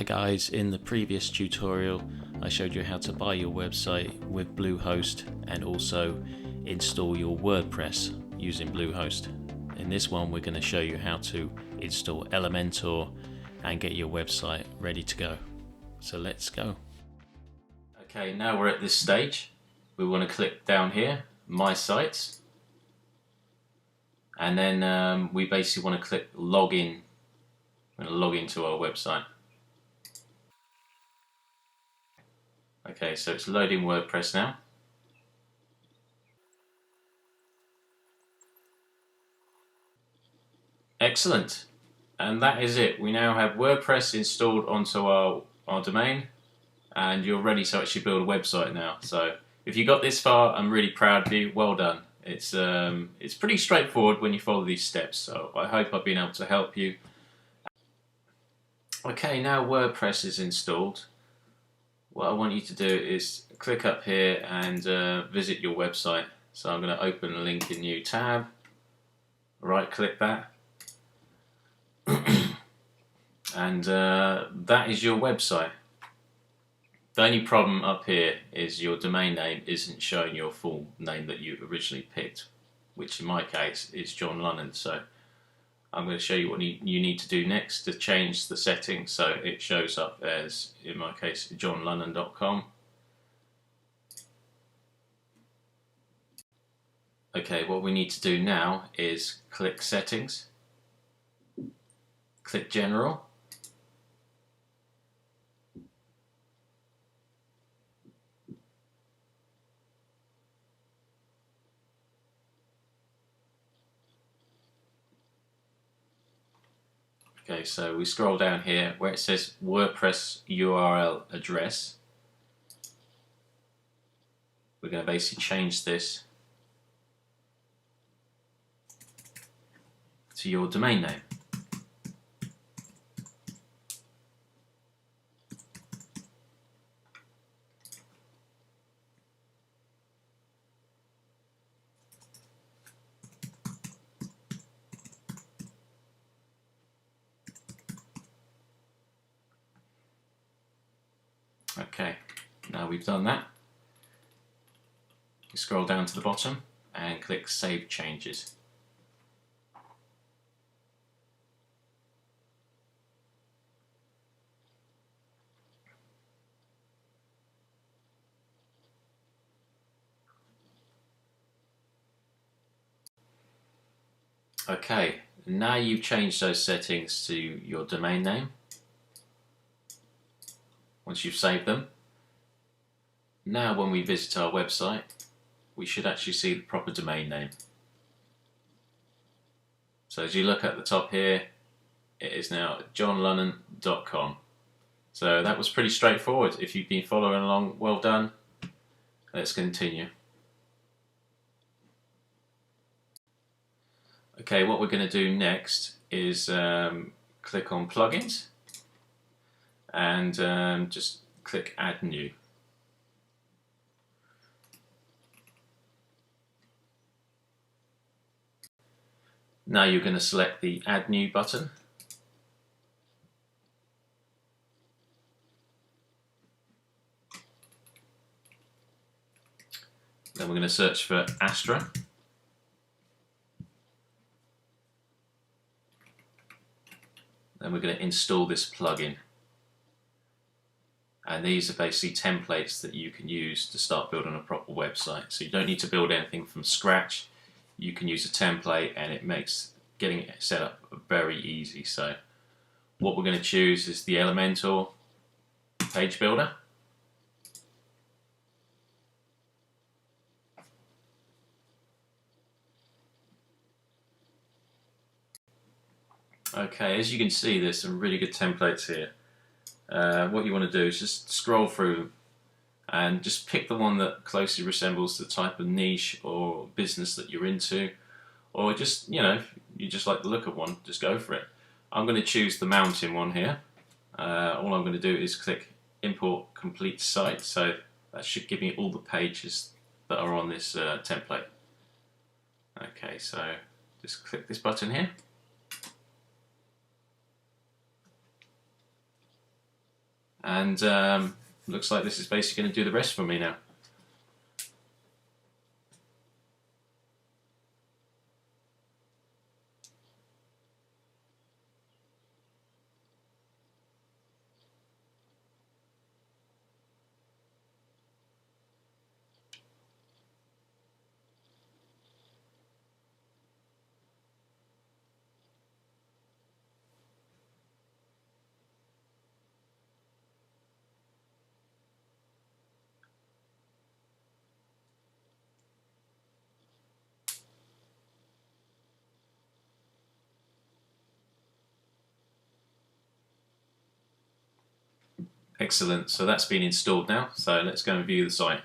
Hi guys, in the previous tutorial I showed you how to buy your website with Bluehost and also install your WordPress using Bluehost. In this one we're going to show you how to install Elementor and get your website ready to go. So let's go. Okay, now we're at this stage. We want to click down here, My Sites, and then we basically want to click Login. We're going to log into our website. Okay, so it's loading WordPress now. Excellent. And that is it. We now have WordPress installed onto our domain, and you're ready to actually build a website now. So if you got this far, I'm really proud of you. Well done. It's pretty straightforward when you follow these steps, so I hope I've been able to help you. Okay, now WordPress is installed. What I want you to do is click up here and visit your website. So I'm going to open a link in new tab, right click that, and that is your website. The only problem up here is your domain name isn't showing your full name that you originally picked, which in my case is John Lunnan. So I'm going to show you what you need to do next to change the settings so it shows up as, in my case, johnlunnan.com. Okay, what we need to do now is click Settings, click General, okay, so we scroll down here where it says WordPress URL address. We're going to basically change this to your domain name. Okay, now we've done that, you scroll down to the bottom and click Save Changes. Okay, now you've changed those settings to your domain name. Once you've saved them, now when we visit our website, we should actually see the proper domain name. So as you look at the top here, it is now johnlunnan.com. So that was pretty straightforward. If you've been following along, well done. Let's continue. Okay, what we're going to do next is click on Plugins and just click Add New. Now you're going to select the Add New button. Then we're going to search for Astra. Then we're going to install this plugin. And these are basically templates that you can use to start building a proper website. So you don't need to build anything from scratch. You can use a template and it makes getting it set up very easy. So what we're going to choose is the Elementor page builder. Okay, as you can see, there's some really good templates here. What you want to do is just scroll through and just pick the one that closely resembles the type of niche or business that you're into, or just, you know, if you just like the look of one, just go for it. I'm going to choose the mountain one here. All I'm going to do is click Import Complete Site, so that should give me all the pages that are on this template. Okay, so just click this button here. and looks like this is basically going to do the rest for me now. Excellent, so that's been installed now, so let's go and view the site.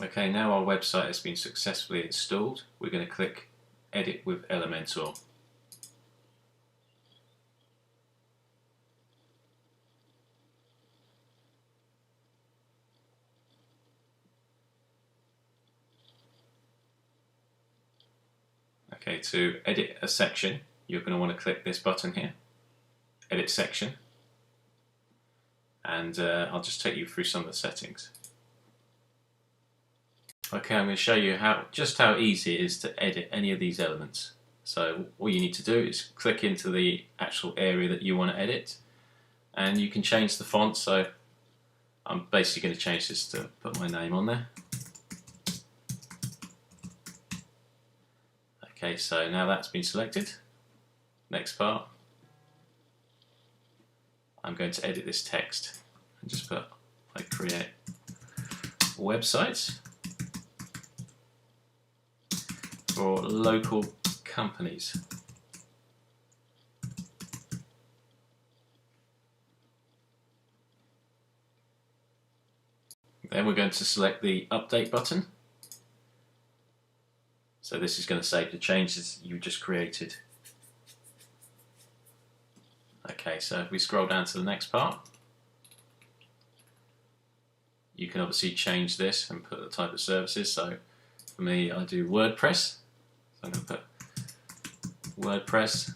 Okay, now our website has been successfully installed. We're going to click Edit with Elementor. Okay, to edit a section, you're going to want to click this button here, Edit Section, and I'll just take you through some of the settings. Okay, I'm going to show you just how easy it is to edit any of these elements. So all you need to do is click into the actual area that you want to edit, and you can change the font. So I'm basically going to change this to put my name on there. Okay, so now that's been selected. Next part, I'm going to edit this text and just put, I create websites for local companies. Then we're going to select the update button. So this is going to save the changes you just created. Okay, so if we scroll down to the next part, you can obviously change this and put the type of services. So for me, I do WordPress. So I'm going to put WordPress,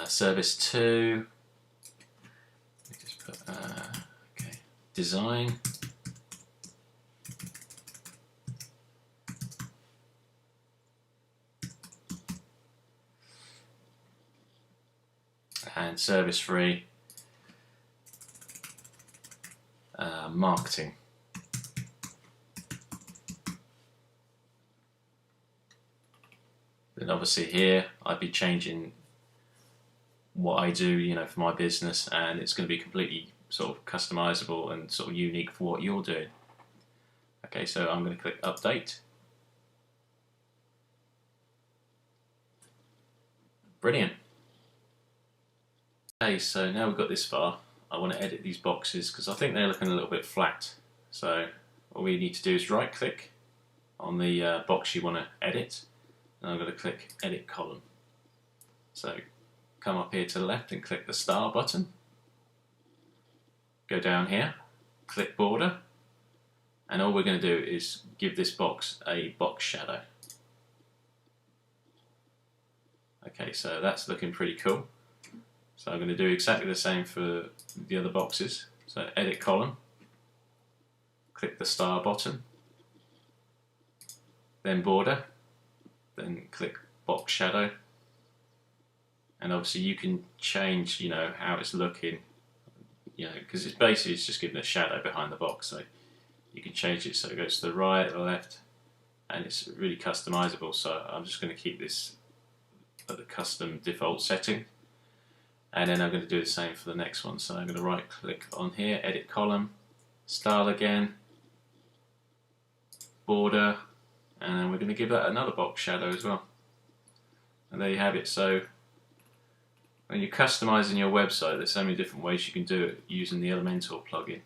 service 2, just put okay, design, and service 3, marketing. Then obviously here I'd be changing what I do, for my business, and it's going to be completely sort of customizable and sort of unique for what you're doing. Okay, so I'm going to click update. Brilliant. Okay, so now we've got this far, I want to edit these boxes because I think they're looking a little bit flat. So all we need to do is right click on the box you want to edit, and I'm going to click Edit Column. So come up here to the left and click the star button. Go down here, click Border, and all we're going to do is give this box a box shadow. Okay, so that's looking pretty cool. So I'm going to do exactly the same for the other boxes. So Edit Column, click the star button, then Border, then click Box Shadow, and obviously you can change, how it's looking, because it's just giving a shadow behind the box. So you can change it so it goes to the right or the left, and it's really customizable. So I'm just going to keep this at the custom default setting. And then I'm going to do the same for the next one. So I'm going to right click on here, Edit Column, Style again, Border, and then we're going to give that another box shadow as well. And there you have it. So when you're customizing your website, there's so many different ways you can do it using the Elementor plugin.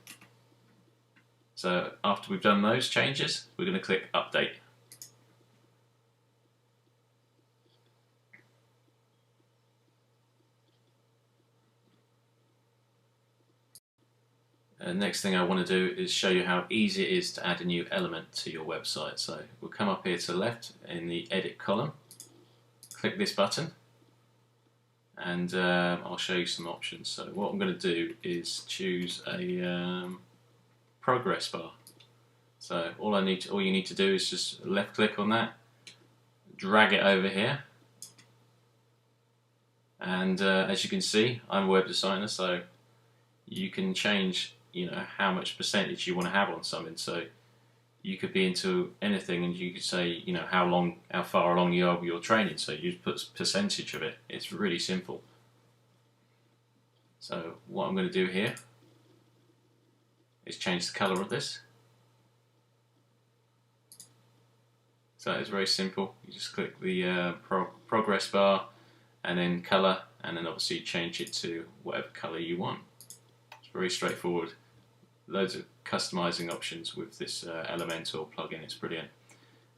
So after we've done those changes, we're going to click Update. Next thing I want to do is show you how easy it is to add a new element to your website. So we'll come up here to the left in the edit column, click this button, and I'll show you some options. So what I'm going to do is choose a progress bar. So all you need to do is just left click on that, drag it over here, and as you can see, I'm a web designer, so you can change how much percentage you want to have on something. So you could be into anything, and you could say how far along you are with your training, so you put percentage of it. It's really simple. So what I'm going to do here is change the color of this. So it's very simple. You just click the progress bar and then color, and then obviously change it to whatever color you want. It's very straightforward. Loads of customizing options with this Elementor plugin. It's brilliant.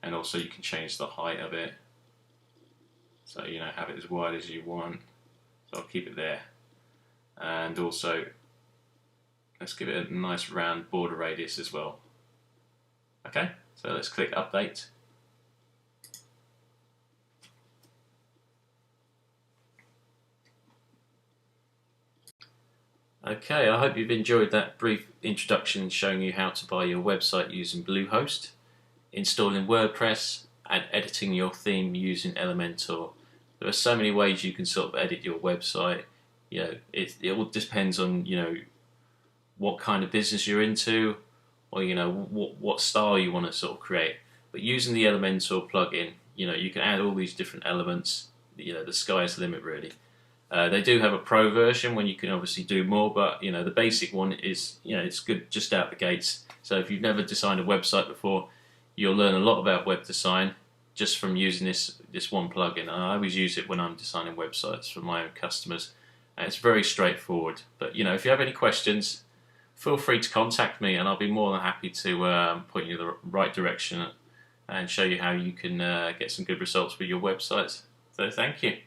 And also you can change the height of it, so have it as wide as you want. So I'll keep it there. And also let's give it a nice round border radius as well. Okay, so let's click update. Okay, I hope you've enjoyed that brief introduction showing you how to buy your website using Bluehost, installing WordPress, and editing your theme using Elementor. There are so many ways you can sort of edit your website. It all depends on what kind of business you're into, or what style you want to sort of create. But using the Elementor plugin, you can add all these different elements. The sky's the limit, really. They do have a pro version when you can obviously do more, but the basic one is it's good just out the gates. So if you've never designed a website before, you'll learn a lot about web design just from using this one plugin. I always use it when I'm designing websites for my own customers, and it's very straightforward. But if you have any questions, feel free to contact me, and I'll be more than happy to point you in the right direction and show you how you can get some good results with your websites. So thank you.